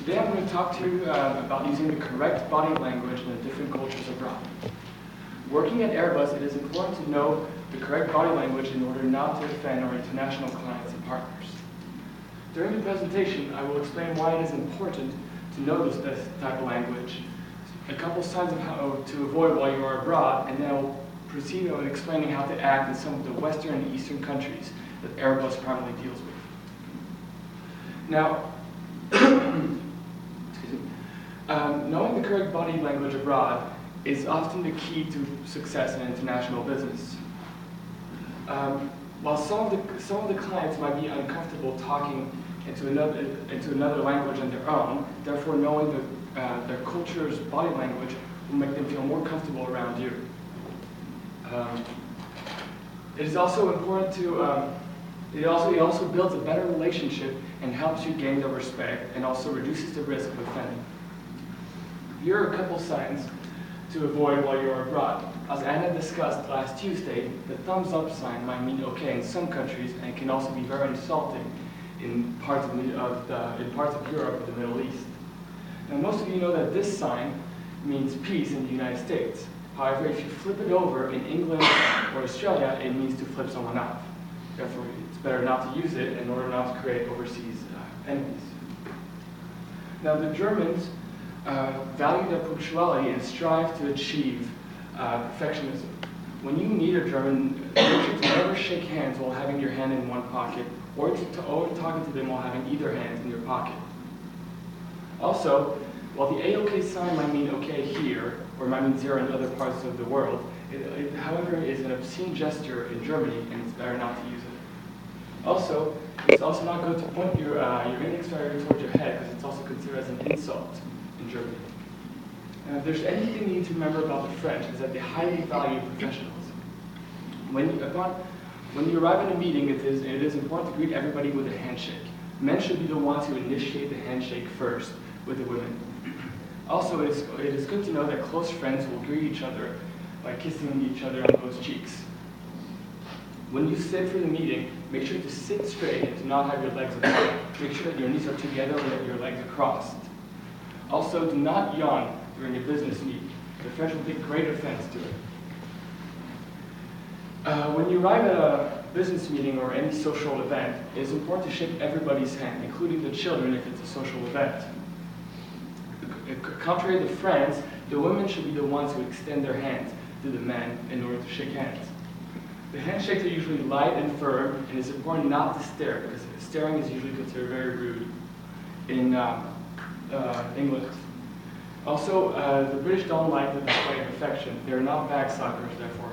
Today I'm going to talk to you about using the correct body language in the different cultures abroad. Working at Airbus, it is important to know the correct body language in order not to offend our international clients and partners. During the presentation, I will explain why it is important to know this type of language, a couple signs of how to avoid while you are abroad, and then I will proceed on explaining how to act in some of the Western and Eastern countries that Airbus primarily deals with. Now, knowing the correct body language abroad is often the key to success in international business. While some of the clients might be uncomfortable talking into another language than their own, therefore knowing their culture's body language will make them feel more comfortable around you. It is also important to it also builds a better relationship and helps you gain their respect, and also reduces the risk of offending. Here are a couple signs to avoid while you're abroad. As Anna discussed last Tuesday, the thumbs up sign might mean okay in some countries, and it can also be very insulting in parts of Europe or the Middle East. Now, most of you know that this sign means peace in the United States. However, if you flip it over in England or Australia, it means to flip someone off. Therefore, it's better not to use it in order not to create overseas enemies. Now, the Germans value their punctuality and strive to achieve perfectionism. When you meet a German, make sure to never shake hands while having your hand in one pocket, or talking to them while having either hand in your pocket. Also, while the A-OK sign might mean okay here, or might mean zero in other parts of the world, it however, is an obscene gesture in Germany, and it's better not to use it. Also, it's also not good to point your index finger towards your head, because it's also considered as an insult in Germany. And if there's anything you need to remember about the French, is that they highly value professionals. When you arrive in a meeting, it is important to greet everybody with a handshake. Men should be the ones who initiate the handshake first with the women. Also, it is good to know that close friends will greet each other by kissing each other on both cheeks. When you sit for the meeting, make sure to sit straight and to not have your legs apart. Make sure that your knees are together and that your legs are crossed. Also, do not yawn during a business meeting. The French will take great offense to it. When you arrive at a business meeting or any social event, it is important to shake everybody's hand, including the children if it's a social event. Contrary to France, the women should be the ones who extend their hands to the men in order to shake hands. The handshakes are usually light and firm, and it's important not to stare, because staring is usually considered very rude in England. Also, the British don't like the display of affection. They're not bag suckers, therefore.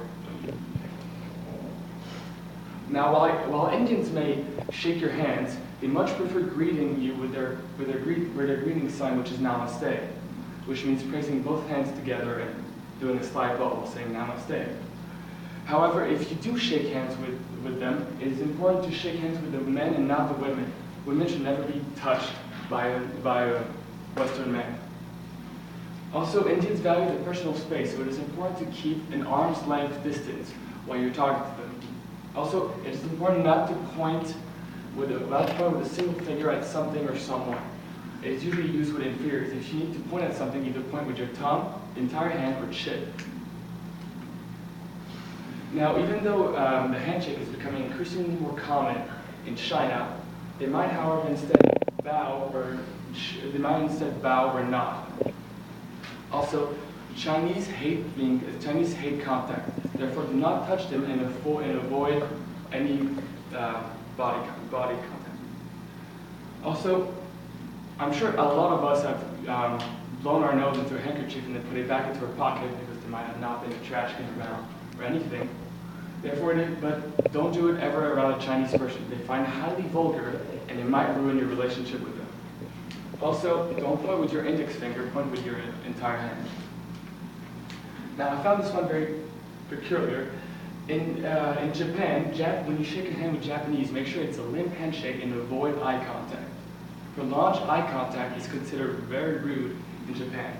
Now, while Indians may shake your hands, they much prefer greeting you with their greeting sign, which is Namaste, which means placing both hands together and doing a slight bow while saying Namaste. However, if you do shake hands with them, it is important to shake hands with the men and not the women. Women should never be touched by a Western man. Also, Indians value the personal space, so it is important to keep an arm's length distance while you're talking to them. Also, it is important not to point with a single finger at something or someone. It is usually used with inferiors. If you need to point at something, either point with your tongue, the entire hand, or chin. Now, even though the handshake is becoming increasingly more common in China, they might, however, instead bow or nod. Also, Chinese hate contact. Therefore, do not touch them and avoid any body contact. Also, I'm sure a lot of us have blown our nose into a handkerchief and then put it back into our pocket because there might have not been a trash can around or anything. Therefore, but don't do it ever around a Chinese person. They find it highly vulgar, and it might ruin your relationship with them. Also, don't point with your index finger, point with your entire hand. Now, I found this one very peculiar. In Japan, when you shake a hand with Japanese, make sure it's a limp handshake and avoid eye contact. Prolonged eye contact is considered very rude in Japan.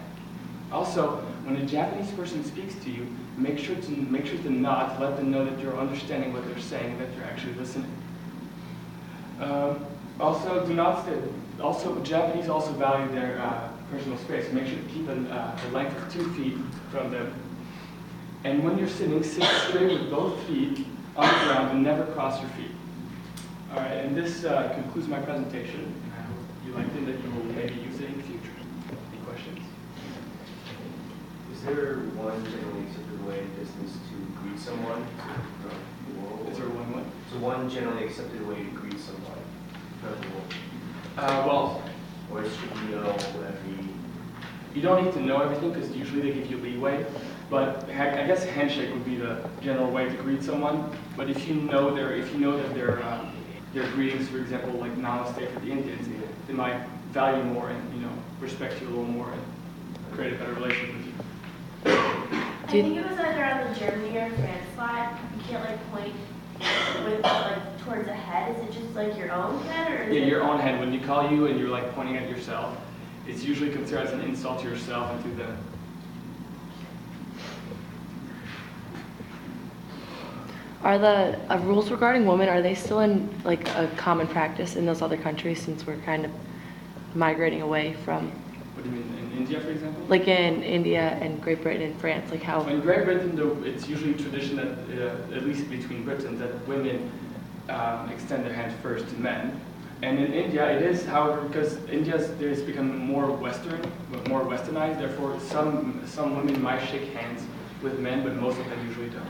Also, when a Japanese person speaks to you, make sure to nod to let them know that you're understanding what they're saying, that you're actually listening. Also, do not Also, Japanese also value their personal space. Make sure to keep a length of 2 feet from them. And when you're sitting, sit straight with both feet on the ground and never cross your feet. All right, and this concludes my presentation. I hope you liked it and that you will maybe use it in the future. Any questions? Is there one generally accepted way distance to greet someone? Is there one what? So one generally accepted way to greet someone? Well, or should you know every? you don't need to know everything because usually they give you leeway. But I guess handshake would be the general way to greet someone. But if you know that their greetings, for example, like namaste for the Indians, they might value more and respect you a little more and create a better relationship with you. I think it was either on the Germany or France slide. You can't like point with like towards the head. Is it just like your own head or? Yeah, your own head. When you call you and you're like pointing at yourself, it's usually considered as an insult to yourself and to them. Are the rules regarding women, are they still in like a common practice in those other countries since we're kind of migrating away from? What do you mean, in India, for example? Like in India and Great Britain and France, like how? In Great Britain, it's usually tradition that, at least between Britons, that women extend their hand first to men. And in India, it is, however, because India is becoming more westernized, therefore some women might shake hands with men, but most of them usually don't.